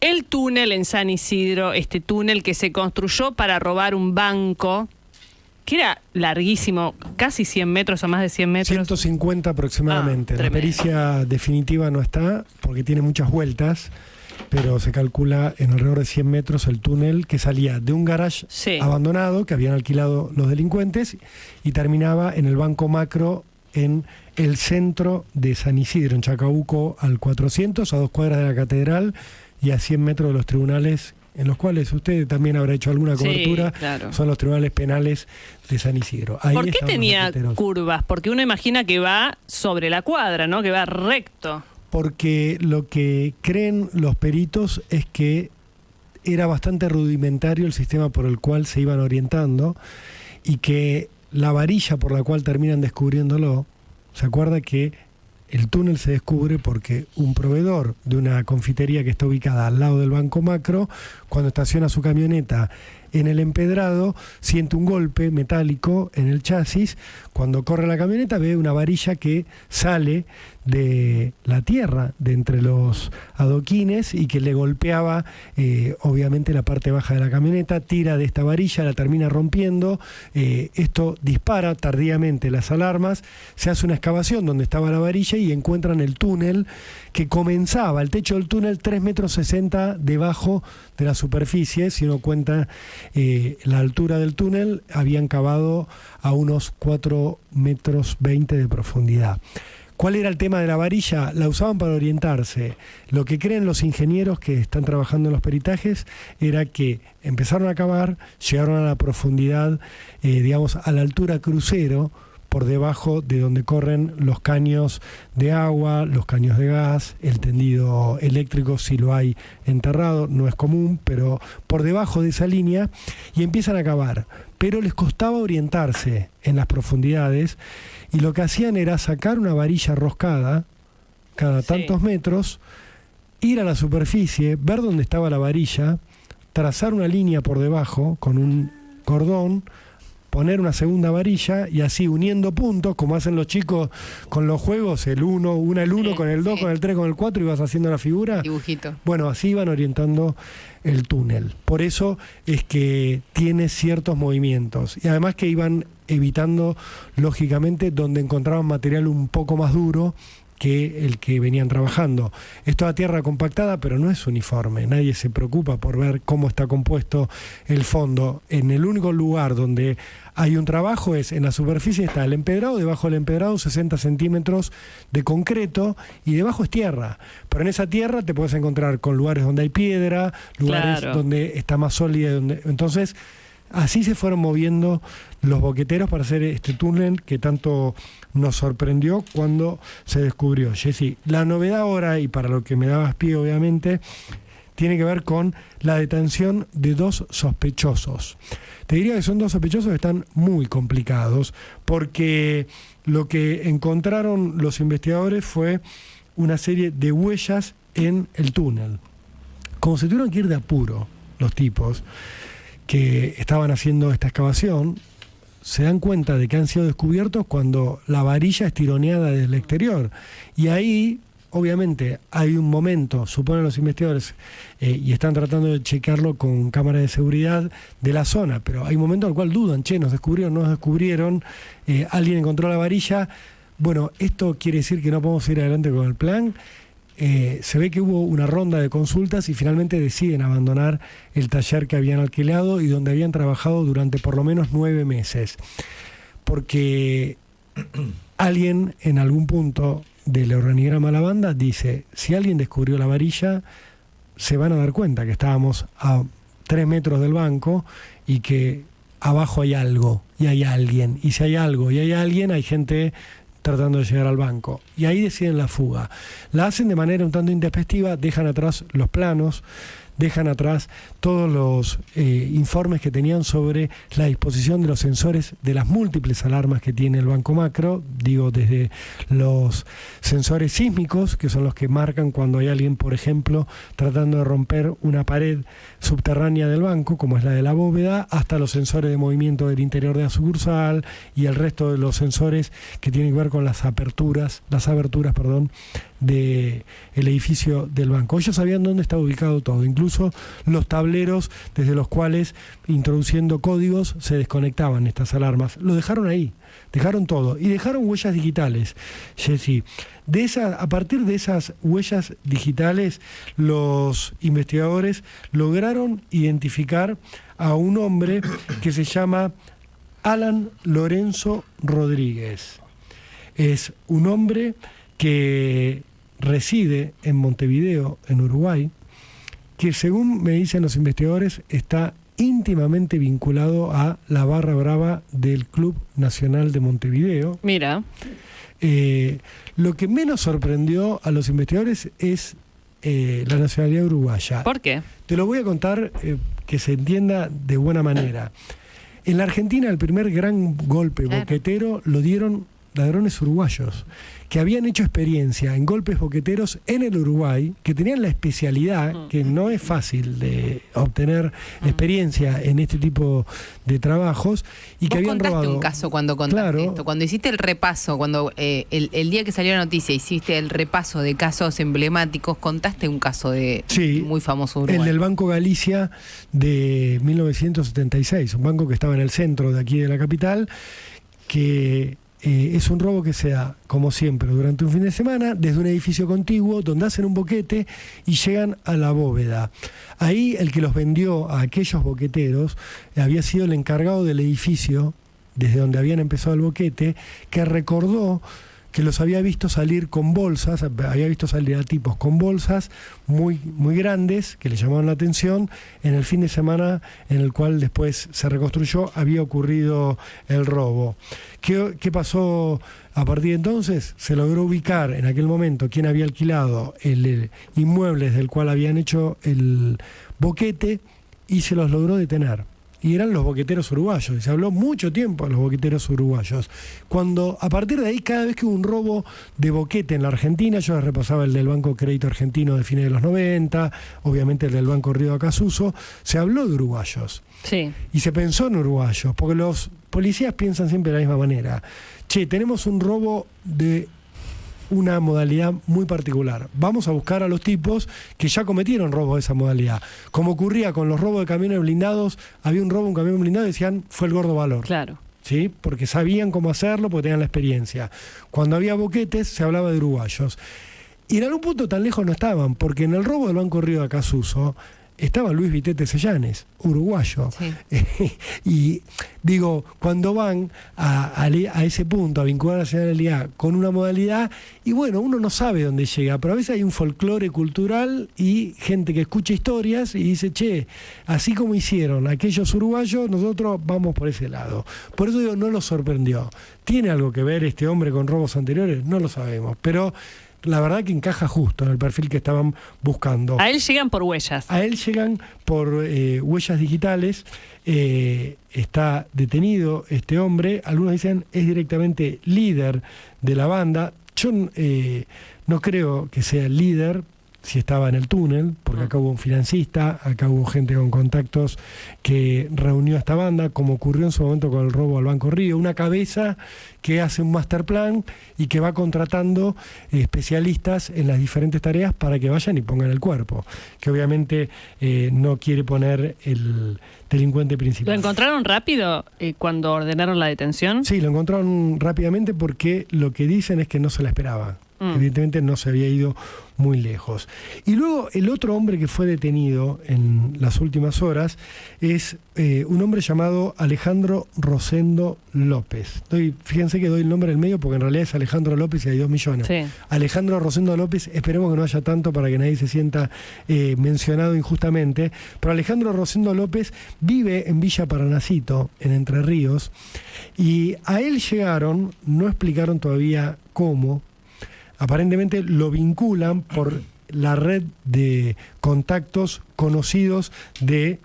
el túnel en San Isidro, este túnel que se construyó para robar un banco, que era larguísimo, casi 100 metros o más de 100 metros. 150 aproximadamente. La Tremendo. pericia definitiva no está porque tiene muchas vueltas, pero se calcula en alrededor de 100 metros el túnel que salía de un garage abandonado que habían alquilado los delincuentes y terminaba en el Banco Macro en el centro de San Isidro, en Chacabuco al 400, a 2 cuadras de la catedral y a 100 metros de los tribunales, en los cuales usted también habrá hecho alguna cobertura. Claro. Son los tribunales penales de San Isidro. Ahí ¿Por qué tenía curvas? Porque uno imagina que va sobre la cuadra, ¿no? Que va recto. Porque lo que creen los peritos es que era bastante rudimentario el sistema por el cual se iban orientando y que la varilla por la cual terminan descubriéndolo, ¿se acuerda que el túnel se descubre porque un proveedor de una confitería que está ubicada al lado del Banco Macro, cuando estaciona su camioneta en el empedrado, siente un golpe metálico en el chasis? Cuando corre la camioneta ve una varilla que sale de la tierra, de entre los adoquines, y que le golpeaba obviamente la parte baja de la camioneta. Tira de esta varilla, la termina rompiendo, esto dispara tardíamente las alarmas, se hace una excavación donde estaba la varilla y encuentran el túnel que comenzaba, el techo del túnel 3,60 metros debajo de la superficie. Si uno cuenta la altura del túnel, habían cavado a unos 4,20 metros de profundidad. ¿Cuál era el tema de la varilla? La usaban para orientarse. Lo que creen los ingenieros que están trabajando en los peritajes era que empezaron a cavar, llegaron a la profundidad, digamos, a la altura crucero, por debajo de donde corren los caños de agua, los caños de gas, el tendido eléctrico si lo hay enterrado, no es común, pero por debajo de esa línea, y empiezan a cavar. Pero les costaba orientarse en las profundidades y lo que hacían era sacar una varilla roscada cada tantos metros, ir a la superficie, ver dónde estaba la varilla, trazar una línea por debajo con un cordón, poner una segunda varilla y así uniendo puntos, como hacen los chicos con los juegos, el 1, el 1 con el 2, con el 3, con el 4, y vas haciendo la figura. Dibujito. Bueno, así iban orientando el túnel. Por eso es que tiene ciertos movimientos. Y además que iban evitando, lógicamente, donde encontraban material un poco más duro que el que venían trabajando. Es toda tierra compactada, pero no es uniforme. Nadie se preocupa por ver cómo está compuesto el fondo. En el único lugar donde hay un trabajo es en la superficie, está el empedrado, debajo del empedrado 60 centímetros de concreto y debajo es tierra. Pero en esa tierra te puedes encontrar con lugares donde hay piedra, lugares donde está más sólida. Entonces, así se fueron moviendo los boqueteros para hacer este túnel que tanto nos sorprendió cuando se descubrió. Jessy, la novedad ahora, y para lo que me dabas pie obviamente, tiene que ver con la detención de 2 sospechosos. Te diría que son 2 sospechosos que están muy complicados, porque lo que encontraron los investigadores fue una serie de huellas en el túnel. Como se tuvieron que ir de apuro los tipos que estaban haciendo esta excavación, se dan cuenta de que han sido descubiertos cuando la varilla es tironeada desde el exterior. Y ahí, obviamente, hay un momento, suponen los investigadores, y están tratando de checarlo con cámaras de seguridad de la zona, pero hay un momento al cual dudan, ¿nos descubrieron, no nos descubrieron? ¿Alguien encontró la varilla? Bueno, esto quiere decir que no podemos ir adelante con el plan. Se ve que hubo una ronda de consultas y finalmente deciden abandonar el taller que habían alquilado y donde habían trabajado durante por lo menos 9 meses. Porque alguien en algún punto del organigrama de la banda dice, si alguien descubrió la varilla, se van a dar cuenta que estábamos a 3 metros del banco y que abajo hay algo y hay alguien. Y si hay algo y hay alguien, hay gente tratando de llegar al banco. Y ahí deciden la fuga. La hacen de manera un tanto intempestiva, dejan atrás los planos, dejan atrás todos los informes que tenían sobre la disposición de los sensores de las múltiples alarmas que tiene el Banco Macro, digo, desde los sensores sísmicos, que son los que marcan cuando hay alguien, por ejemplo, tratando de romper una pared subterránea del banco, como es la de la bóveda, hasta los sensores de movimiento del interior de la sucursal y el resto de los sensores que tienen que ver con las aberturas, del edificio del banco. Ellos sabían dónde estaba ubicado todo, incluso los tableros desde los cuales, introduciendo códigos, se desconectaban estas alarmas. Lo dejaron ahí, dejaron todo y dejaron huellas digitales, Jessy. A partir de esas huellas digitales, los investigadores lograron identificar a un hombre que se llama Alan Lorenzo Rodríguez. Es un hombre que reside en Montevideo, en Uruguay, que según me dicen los investigadores está íntimamente vinculado a la barra brava del Club Nacional de Montevideo. Mira. Lo que menos sorprendió a los investigadores es la nacionalidad uruguaya. ¿Por qué? Te lo voy a contar que se entienda de buena manera. En la Argentina el primer gran golpe boquetero lo dieron ladrones uruguayos, que habían hecho experiencia en golpes boqueteros en el Uruguay, que tenían la especialidad, que no es fácil de obtener experiencia en este tipo de trabajos, y que habían robado. Vos contaste un caso cuando contaste esto, cuando hiciste el repaso, cuando el día que salió la noticia hiciste el repaso de casos emblemáticos, contaste un caso de muy famoso Uruguay. El del Banco Galicia de 1976, un banco que estaba en el centro de aquí de la capital, que es un robo que se da, como siempre, durante un fin de semana, desde un edificio contiguo, donde hacen un boquete y llegan a la bóveda. Ahí el que los vendió a aquellos boqueteros había sido el encargado del edificio, desde donde habían empezado el boquete, que recordó que los había visto salir con bolsas, había visto salir a tipos con bolsas muy, muy grandes, que le llamaban la atención, en el fin de semana en el cual después se reconstruyó, había ocurrido el robo. ¿Qué pasó a partir de entonces? Se logró ubicar en aquel momento quién había alquilado el inmueble del cual habían hecho el boquete y se los logró detener. Y eran los boqueteros uruguayos, y se habló mucho tiempo de los boqueteros uruguayos. Cuando a partir de ahí, cada vez que hubo un robo de boquete en la Argentina, yo les repasaba el del Banco Crédito Argentino de fines de los 90, obviamente el del Banco Río de Acasuso, se habló de uruguayos. Sí. Y se pensó en uruguayos, porque los policías piensan siempre de la misma manera. Che, tenemos un robo de una modalidad muy particular. Vamos a buscar a los tipos que ya cometieron robos de esa modalidad. Como ocurría con los robos de camiones blindados, había un robo de un camión blindado y decían, fue el Gordo Valor. Claro. ¿Sí? Porque sabían cómo hacerlo, porque tenían la experiencia. Cuando había boquetes, se hablaba de uruguayos. Y en algún punto tan lejos no estaban, porque en el robo del Banco Río de Acasuso estaba Luis Vitete Sellanes, uruguayo. Sí. Y digo, cuando van a ese punto, a vincular la nacionalidad con una modalidad, y bueno, uno no sabe dónde llega, pero a veces hay un folclore cultural y gente que escucha historias y dice, che, así como hicieron aquellos uruguayos, nosotros vamos por ese lado. Por eso digo, no los sorprendió. ¿Tiene algo que ver este hombre con robos anteriores? No lo sabemos, pero la verdad que encaja justo en el perfil que estaban buscando. A él llegan por huellas. A él llegan por huellas digitales. Está detenido este hombre. Algunos dicen es directamente líder de la banda. Yo no creo que sea el líder si estaba en el túnel, porque acá hubo un financista, acá hubo gente con contactos que reunió a esta banda, como ocurrió en su momento con el robo al Banco Río, una cabeza que hace un master plan y que va contratando especialistas en las diferentes tareas para que vayan y pongan el cuerpo, que obviamente no quiere poner el delincuente principal. ¿Lo encontraron rápido cuando ordenaron la detención? Sí, lo encontraron rápidamente porque lo que dicen es que no se la esperaba. Evidentemente no se había ido muy lejos. Y luego el otro hombre que fue detenido en las últimas horas es un hombre llamado Alejandro Rosendo López. Fíjense que doy el nombre en el medio porque en realidad es Alejandro López y hay 2 millones. Sí. Alejandro Rosendo López, esperemos que no haya tanto para que nadie se sienta mencionado injustamente, pero Alejandro Rosendo López vive en Villa Paranacito, en Entre Ríos, y a él llegaron, no explicaron todavía cómo. Aparentemente lo vinculan por la red de contactos conocidos de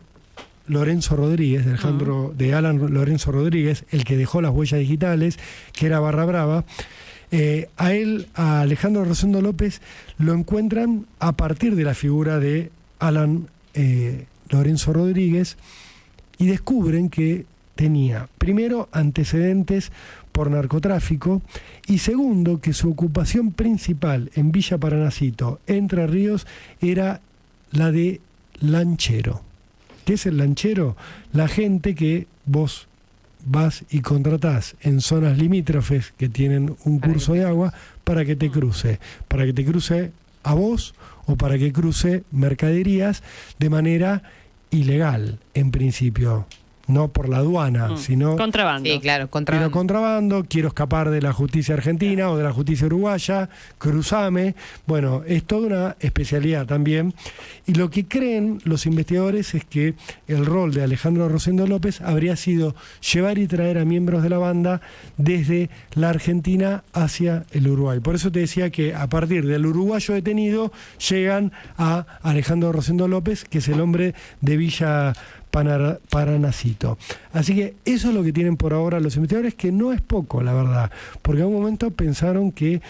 Lorenzo Rodríguez, de Alan Lorenzo Rodríguez, el que dejó las huellas digitales, que era barra brava. A Alejandro Rosendo López lo encuentran a partir de la figura de Alan Lorenzo Rodríguez y descubren que tenía, primero, antecedentes por narcotráfico, y segundo, que su ocupación principal en Villa Paranacito, Entre Ríos, era la de lanchero. ¿Qué es el lanchero? La gente que vos vas y contratás en zonas limítrofes que tienen un curso de agua para que te cruce a vos o para que cruce mercaderías de manera ilegal, en principio. No por la aduana, sino... Contrabando. Sí, claro, quiero contrabando, quiero escapar de la justicia argentina o de la justicia uruguaya, cruzame. Bueno, es toda una especialidad también. Y lo que creen los investigadores es que el rol de Alejandro Rosendo López habría sido llevar y traer a miembros de la banda desde la Argentina hacia el Uruguay. Por eso te decía que a partir del uruguayo detenido llegan a Alejandro Rosendo López, que es el hombre de Villa Paranacito. Así que eso es lo que tienen por ahora los investigadores, que no es poco, la verdad, porque en un momento pensaron que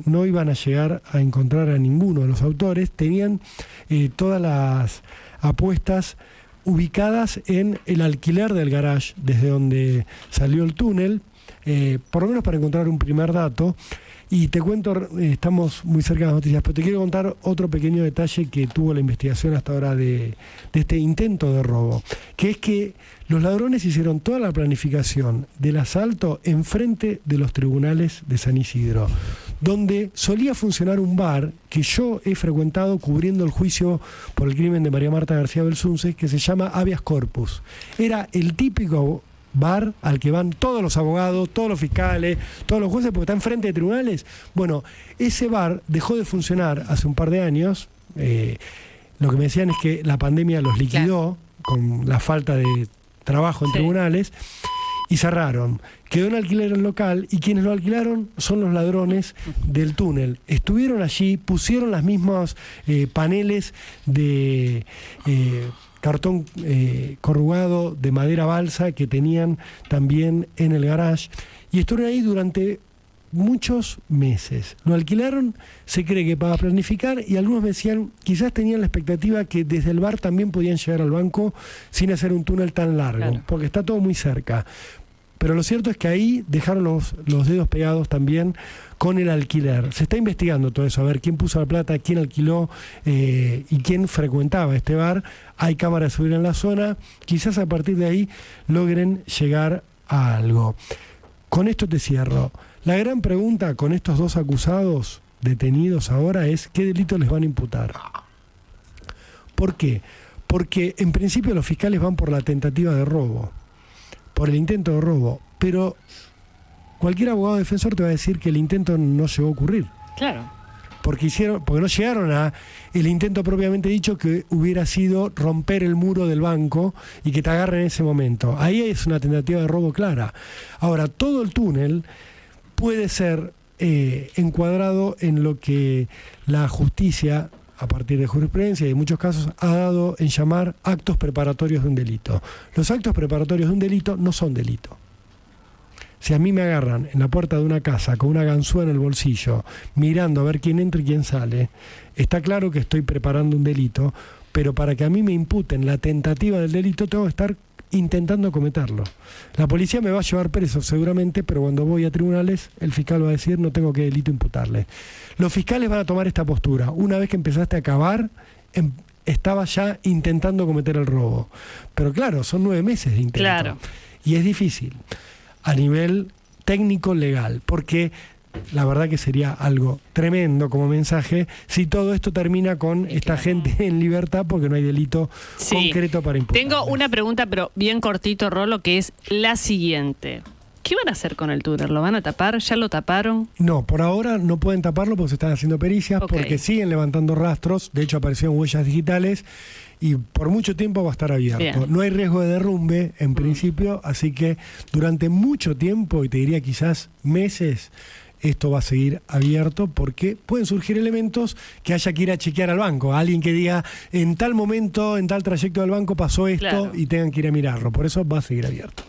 no iban a llegar a encontrar a ninguno de los autores. Tenían todas las apuestas ubicadas en el alquiler del garage desde donde salió el túnel, por lo menos para encontrar un primer dato. Y te cuento, estamos muy cerca de las noticias, pero te quiero contar otro pequeño detalle que tuvo la investigación hasta ahora de este intento de robo, que es que los ladrones hicieron toda la planificación del asalto enfrente de los tribunales de San Isidro, donde solía funcionar un bar que yo he frecuentado cubriendo el juicio por el crimen de María Marta García Belsunce, que se llama Habeas Corpus. Era el típico bar al que van todos los abogados, todos los fiscales, todos los jueces, porque está enfrente de tribunales. Bueno, ese bar dejó de funcionar hace un par de años. Lo que me decían es que la pandemia los liquidó con la falta de trabajo en tribunales y cerraron. Quedó en alquiler el local y quienes lo alquilaron son los ladrones del túnel. Estuvieron allí, pusieron las mismas paneles de... cartón corrugado de madera balsa que tenían también en el garage, y estuvieron ahí durante muchos meses. Lo alquilaron, se cree que para planificar, y algunos me decían, quizás tenían la expectativa que desde el bar también podían llegar al banco sin hacer un túnel tan largo, porque está todo muy cerca. Pero lo cierto es que ahí dejaron los dedos pegados también con el alquiler. Se está investigando todo eso, a ver quién puso la plata, quién alquiló y quién frecuentaba este bar. Hay cámaras de seguridad en la zona. Quizás a partir de ahí logren llegar a algo. Con esto te cierro. La gran pregunta con estos dos acusados detenidos ahora es ¿qué delito les van a imputar? ¿Por qué? Porque en principio los fiscales van por la tentativa de robo, por el intento de robo, pero cualquier abogado defensor te va a decir que el intento no llegó a ocurrir. Claro. Porque no llegaron a el intento propiamente dicho, que hubiera sido romper el muro del banco y que te agarren en ese momento. Ahí es una tentativa de robo clara. Ahora, todo el túnel puede ser encuadrado en lo que la justicia, a partir de jurisprudencia y en muchos casos, ha dado en llamar actos preparatorios de un delito. Los actos preparatorios de un delito no son delito. Si a mí me agarran en la puerta de una casa con una ganzúa en el bolsillo, mirando a ver quién entra y quién sale, está claro que estoy preparando un delito, pero para que a mí me imputen la tentativa del delito tengo que estar intentando cometerlo. La policía me va a llevar preso seguramente, pero cuando voy a tribunales el fiscal va a decir no tengo qué delito imputarle. Los fiscales van a tomar esta postura. Una vez que empezaste a cavar, estaba ya intentando cometer el robo. Pero claro, son 9 meses de intento. Claro. Y es difícil a nivel técnico legal, porque la verdad que sería algo tremendo como mensaje si todo esto termina con esta gente en libertad porque no hay delito concreto para imputar. Tengo una pregunta, pero bien cortito, Rolo, que es la siguiente. ¿Qué van a hacer con el túnel? ¿Lo van a tapar? ¿Ya lo taparon? No, por ahora no pueden taparlo porque se están haciendo pericias, porque siguen levantando rastros. De hecho, aparecieron huellas digitales y por mucho tiempo va a estar abierto. Bien. No hay riesgo de derrumbe en principio, así que durante mucho tiempo, y te diría quizás meses, esto va a seguir abierto porque pueden surgir elementos que haya que ir a chequear al banco. Alguien que diga, en tal momento, en tal trayecto del banco pasó esto y tengan que ir a mirarlo. Por eso va a seguir abierto.